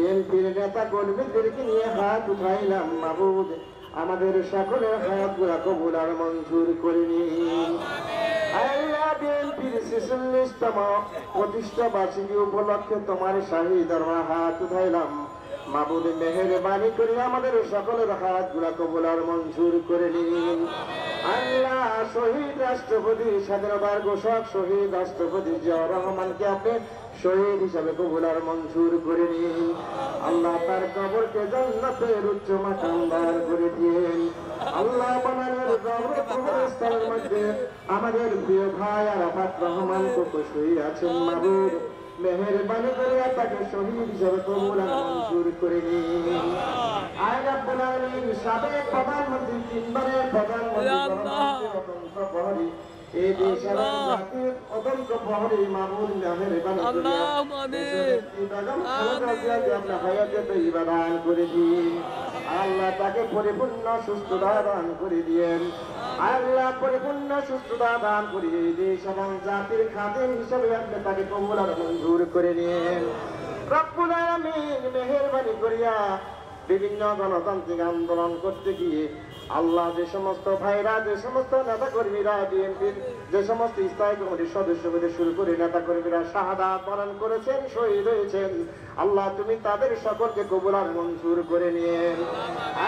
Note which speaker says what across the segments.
Speaker 1: বিএনপির নেতা কর্মীদেরকে নিয়ে হাত উঠাইলাম মাবুদ, আমাদের সকলের হায়াতগুলা কবুল আর মঞ্জুর করে নিন। আল্লাহ বিএনপির 46তম প্রতিষ্ঠা বার্ষিকী উপলক্ষে তোমার শাহী দরবার হাত উঠাইলাম মাবুদ, মেহেরবানি করে আমাদের সকলের হাতগুলা কবুল আর মঞ্জুর করে নিন। আল্লাহ শহীদ রাষ্ট্রপতি, স্বাধীনতার ঘোষক শহীদ রাষ্ট্রপতি জিয়াউর রহমানকে আপনি শহীদ হিসাবে কবুল আর মঞ্জুর করে নিন। আল্লাহ তার কবরকে জান্নাতের উচ্চ মাকাম দান করে দিন। আল্লাহ বানানের কবরস্থানের মধ্যে আমাদের প্রিয় ভাই আরাফাত রহমান কত শহীদ আছেন মাবুদ, মেহেরবানি করে তাকে শহীদ হিসাবে কবুল আর মঞ্জুর করে নিন। আয় রাব্বুল আলামিন, সাবেক প্রধানমন্ত্রী, তিনবারের প্রধানমন্ত্রী এই দেশের জাতির অদন্ত প্রহরী মামুন মেহেরবানি দান করে দিন। আল্লাহ তাকে পরিপূর্ণ সুস্থতা দান করে দিয়েন। আল্লাহ পরিপূর্ণ সুস্থতা দান করে এই দেশ এবং জাতির খাদেম হিসেবে আপনি তাকে কবুল আর মঞ্জুর করে নিন। রব্বুল আলামিন মেহেরবানি করিয়া বিভিন্ন গণতান্ত্রিক আন্দোলন করতে গিয়ে আল্লাহ যে সমস্ত ভাইরা, যে সমস্ত নেতা কর্মীরা, বিএনপির যে সমস্ত স্থায়ী কমিটির সদস্য থেকে শুরু করে নেতা কর্মীরা শাহাদাত বরণ করেছেন, শহীদ হয়েছেন, আল্লাহ তুমি তাদের সকলকে কবুল আর মঞ্জুর করে নিয়েন।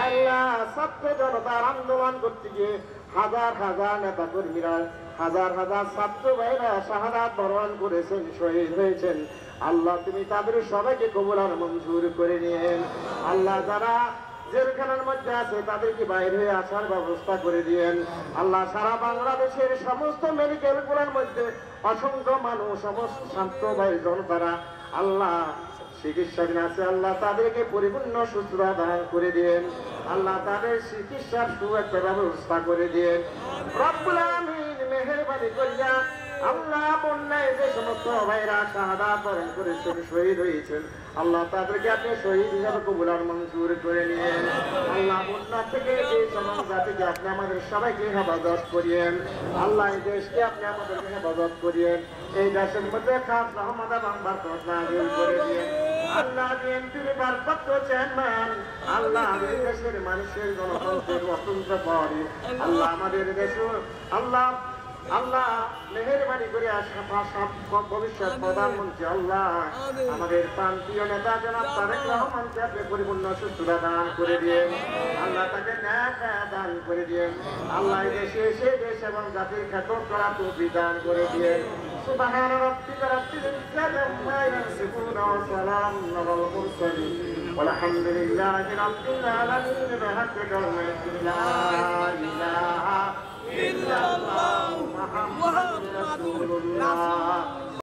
Speaker 1: আল্লাহ ছাত্র জনতার আন্দোলন করতে গিয়ে হাজার হাজার নেতা কর্মীরা, হাজার হাজার ছাত্র ভাইরা শাহাদাত বরণ করেছেন, শহীদ হয়েছেন, আল্লাহ তুমি তাদের সবাইকে কবুল আর মঞ্জুর করে নিয়েন। আল্লাহ যারা জেলখানার মধ্যে আছে তাদেরকে বাইরে হয়ে আসার ব্যবস্থা করে দিয়েন। আল্লাহ সারা বাংলাদেশের সমস্ত মেডিকেল গুলোর মধ্যে অসংখ্য মানুষ, সমস্ত ছাত্র ভাই জনতারা আল্লাহ চিকিৎসাধীন আছে, আল্লাহ তাদেরকে পরিপূর্ণ সুস্থতা দান করে দিয়েন। আল্লাহ তাদের চিকিৎসার একটা ব্যবস্থা করে দিয়েন। রব্বুল আলামিন মেহেরবানি করিয়া আল্লাহ বন্যায় যে সমস্ত ভাইরা শাহাদাত বরণ করেছেন, শহীদ হয়েছেন, আল্লাহ তাদেরকে আপনি শহীদ হিসাবে কবুল আর মঞ্জুর করে নিয়েন। আল্লাহ বন্যা থেকে এই সমাজ জাতিকে আপনি আমাদের সবাইকে হেফাজত করিয়েন। আল্লাহ এই দেশকে আপনি আমাদেরকে হেফাজত করিয়েন। এই দেশের মধ্যে খাস রহমত এবং বরকত নাযিল করে দিয়েন। আল্লাহ বিএনপির ভারপ্রাপ্ত চেয়ারম্যান, আল্লাহ এই দেশের মানুষের গণতন্ত্রের অত্যন্ত পরে আল্লাহ আমাদের দেশ, আল্লাহ আল্লাহ মেহেরবানি করে ভবিষ্যৎ প্রধানমন্ত্রী আল্লাহ আমাদের প্রান্তীয় নেতা জনাব তারেক রহমানকে আপনি পরিপূর্ণ সুস্থতা দান করে দিয়েন। আল্লাহ তাকে ন্যায় দান করে দিয়েন। আল্লাহ দেশে এসে দেশ এবং জাতির খ্যাতন করা তৌফিক দান করে দিয়েন। সুবহান রাব্বিকা রাব্বিল ইজ্জাতি আম্মা ইয়াসিফুন ওয়া সালামুন আলাল মুরসালিন ওয়ালহামদুলিল্লাহি রাব্বিল আলামিন।